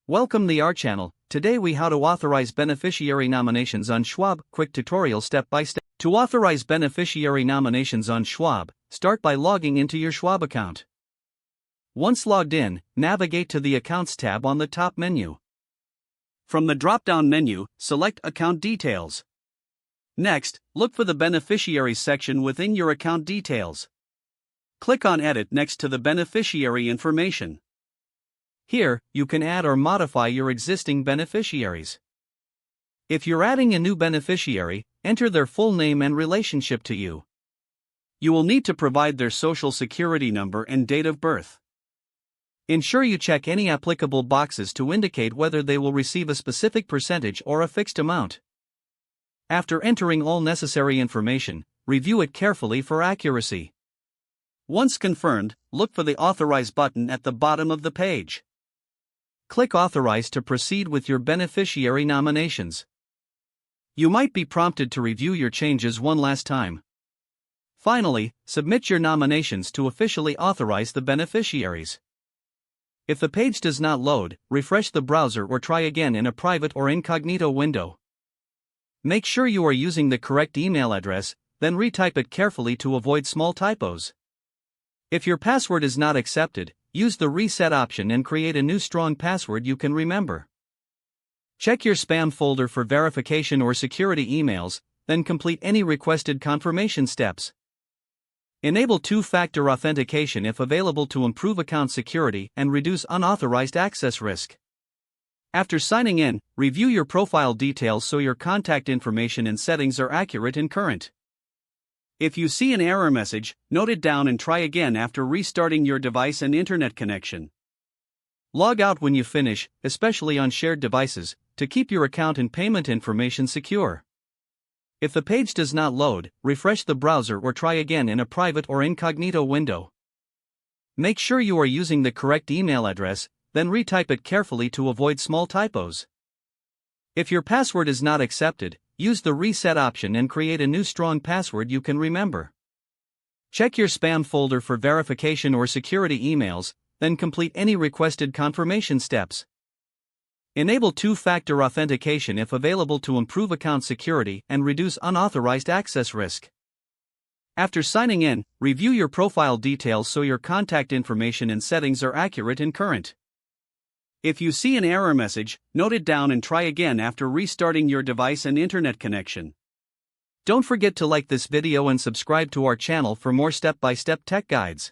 Welcome to our channel. Today we how to authorize beneficiary nominations on Schwab. Quick tutorial step by step. To authorize beneficiary nominations on Schwab, start by logging into your Schwab account. Once logged in, navigate to the Accounts tab on the top menu. From the drop-down menu, select Account Details. Next, look for the Beneficiaries section within your account details. Click on Edit next to the beneficiary information. Here, you can add or modify your existing beneficiaries. If you're adding a new beneficiary, enter their full name and relationship to you. You will need to provide their social security number and date of birth. Ensure you check any applicable boxes to indicate whether they will receive a specific percentage or a fixed amount. After entering all necessary information, review it carefully for accuracy. Once confirmed, look for the Authorize button at the bottom of the page. Click Authorize to proceed with your beneficiary nominations. You might be prompted to review your changes one last time. Finally, submit your nominations to officially authorize the beneficiaries. If the page does not load, refresh the browser or try again in a private or incognito window. Make sure you are using the correct email address, then retype it carefully to avoid small typos. If your password is not accepted, use the reset option and create a new strong password you can remember. Check your spam folder for verification or security emails, then complete any requested confirmation steps. Enable two-factor authentication if available to improve account security and reduce unauthorized access risk. After signing in, review your profile details so your contact information and settings are accurate and current. If you see an error message, note it down and try again after restarting your device and internet connection. Log out when you finish, especially on shared devices, to keep your account and payment information secure. If the page does not load, refresh the browser or try again in a private or incognito window. Make sure you are using the correct email address, then retype it carefully to avoid small typos. If your password is not accepted, use the reset option and create a new strong password you can remember. Check your spam folder for verification or security emails, then complete any requested confirmation steps. Enable two-factor authentication if available to improve account security and reduce unauthorized access risk. After signing in, review your profile details so your contact information and settings are accurate and current. If you see an error message, note it down and try again after restarting your device and internet connection. Don't forget to like this video and subscribe to our channel for more step-by-step tech guides.